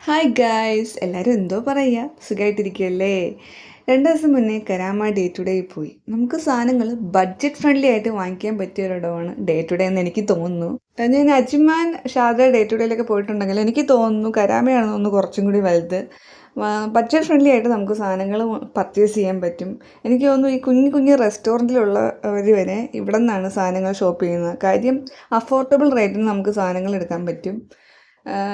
Hi guys, എല്ലാവരും എന്തോ പറയുക, സുഖമായിട്ടിരിക്കുകയല്ലേ? 2 ദിവസം മുന്നേ കരാമ ഡേ ടു ഡേ പോയി. നമുക്ക് സാധനങ്ങൾ ബഡ്ജറ്റ് ഫ്രണ്ട്ലി ആയിട്ട് വാങ്ങിക്കാൻ പറ്റിയ ഒരിടമാണ് ഡേ ടു ഡേ എന്ന് എനിക്ക് തോന്നുന്നു. ഞാൻ അജ്മാൻ ഷാർജ ഡേ ടു ഡേയിലൊക്കെ പോയിട്ടുണ്ടെങ്കിൽ എനിക്ക് തോന്നുന്നു കരാമയാണ് ഒന്ന് കുറച്ചും കൂടി വലുത്. ബഡ്ജറ്റ് ഫ്രണ്ട്ലി ആയിട്ട് നമുക്ക് സാധനങ്ങൾ പർച്ചേസ് ചെയ്യാൻ പറ്റും. എനിക്ക് തോന്നുന്നു ഈ കുഞ്ഞു കുഞ്ഞു റെസ്റ്റോറൻറ്റിലുള്ളവർ വരെ ഇവിടെ നിന്നാണ് സാധനങ്ങൾ ഷോപ്പ് ചെയ്യുന്നത്. കാര്യം അഫോർഡബിൾ റേറ്റിന് നമുക്ക് സാധനങ്ങൾ എടുക്കാൻ പറ്റും.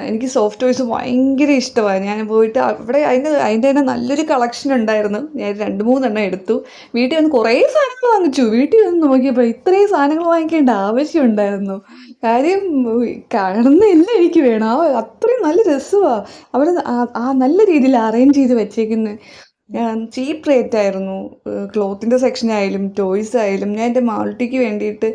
എനിക്ക് സോഫ്റ്റ് ടോയ്സ് ഭയങ്കര ഇഷ്ടമാണ്. ഞാൻ പോയിട്ട് അവിടെ അതിൻ്റെ തന്നെ നല്ലൊരു കളക്ഷൻ ഉണ്ടായിരുന്നു. ഞാൻ 2-3 എടുത്തു. വീട്ടിൽ വന്ന് കുറേ സാധനങ്ങൾ വാങ്ങിച്ചു. വീട്ടിൽ വന്ന് നോക്കിയപ്പോൾ ഇത്രയും സാധനങ്ങൾ വാങ്ങിക്കേണ്ട ആവശ്യമുണ്ടായിരുന്നു. കാര്യം കാണുന്നതെല്ലാം എനിക്ക് വേണം. അത്രയും നല്ല രസമാണ്. അവർ ആ നല്ല രീതിയിൽ അറേഞ്ച് ചെയ്ത് വെച്ചേക്കുന്നത്. ചീപ്പ് റേറ്റ് ആയിരുന്നു. ക്ലോത്തിൻ്റെ സെക്ഷൻ ആയാലും ടോയ്സ് ആയാലും. ഞാൻ എൻ്റെ മാൾട്ടിക്ക് വേണ്ടിയിട്ട്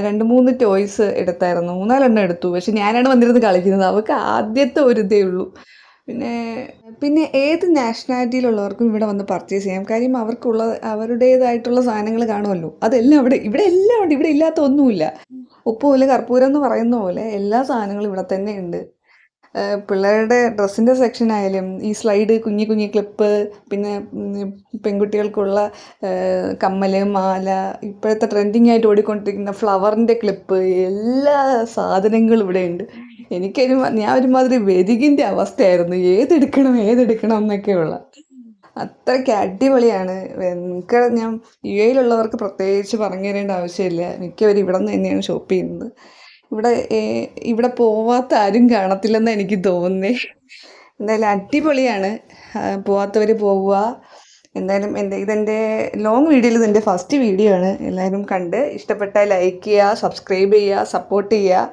2-3 ടോയ്സ് എടുത്തായിരുന്നു. 3-4 എടുത്തു. പക്ഷെ ഞാനാണ് വന്നിരുന്ന് കളിക്കുന്നത്. അവൾക്ക് ആദ്യത്തെ ഒരു ഇതേ ഉള്ളൂ. പിന്നെ ഏത് നാഷണാലിറ്റിയിലുള്ളവർക്കും ഇവിടെ വന്ന് പർച്ചേസ് ചെയ്യാം. കാര്യം അവരുടേതായിട്ടുള്ള സാധനങ്ങൾ കാണുമല്ലോ. അതെല്ലാം ഇവിടെ എല്ലാം ഉണ്ട്. ഇവിടെ ഇല്ലാത്ത ഒന്നുമില്ല. ഉപ്പ് പോലെ കർപ്പൂരം എന്ന് പറയുന്ന പോലെ എല്ലാ സാധനങ്ങളും ഇവിടെ തന്നെ ഉണ്ട്. പിള്ളേരുടെ ഡ്രസ്സിൻ്റെ സെക്ഷൻ ആയാലും ഈ സ്ലൈഡ്, കുഞ്ഞി കുഞ്ഞി ക്ലിപ്പ്, പിന്നെ പെൺകുട്ടികൾക്കുള്ള കമ്മൽ, മാല, ഇപ്പോഴത്തെ ട്രെൻഡിങ് ആയിട്ട് ഓടിക്കൊണ്ടിരിക്കുന്ന ഫ്ലവറിൻ്റെ ക്ലിപ്പ്, എല്ലാ സാധനങ്ങളും ഇവിടെ ഉണ്ട്. ഞാൻ ഒരുമാതിരി വെരികിൻ്റെ അവസ്ഥയായിരുന്നു. ഏതെടുക്കണം എന്നൊക്കെയുള്ള. അത്രയ്ക്ക് അടിപൊളിയാണ്. ഞാൻ യുഎയിലുള്ളവർക്ക് പ്രത്യേകിച്ച് പറഞ്ഞു തരേണ്ട ആവശ്യമില്ല. മിക്കവരും ഇവിടെ നിന്ന് തന്നെയാണ് ഷോപ്പ് ചെയ്യുന്നത്. ഇവിടെ പോവാത്ത ആരും കാണത്തില്ലെന്നാണ് എനിക്ക് തോന്നുന്നത്. എന്തായാലും അടിപൊളിയാണ്. പോവാത്തവർ പോവുക. എന്തായാലും ഇതെൻ്റെ ലോങ് വീഡിയോയിൽ ഇതെൻ്റെ ഫസ്റ്റ് വീഡിയോ ആണ്. എല്ലാവരും കണ്ട് ഇഷ്ടപ്പെട്ടാൽ ലൈക്ക് ചെയ്യുക, സബ്സ്ക്രൈബ് ചെയ്യുക, സപ്പോർട്ട് ചെയ്യുക.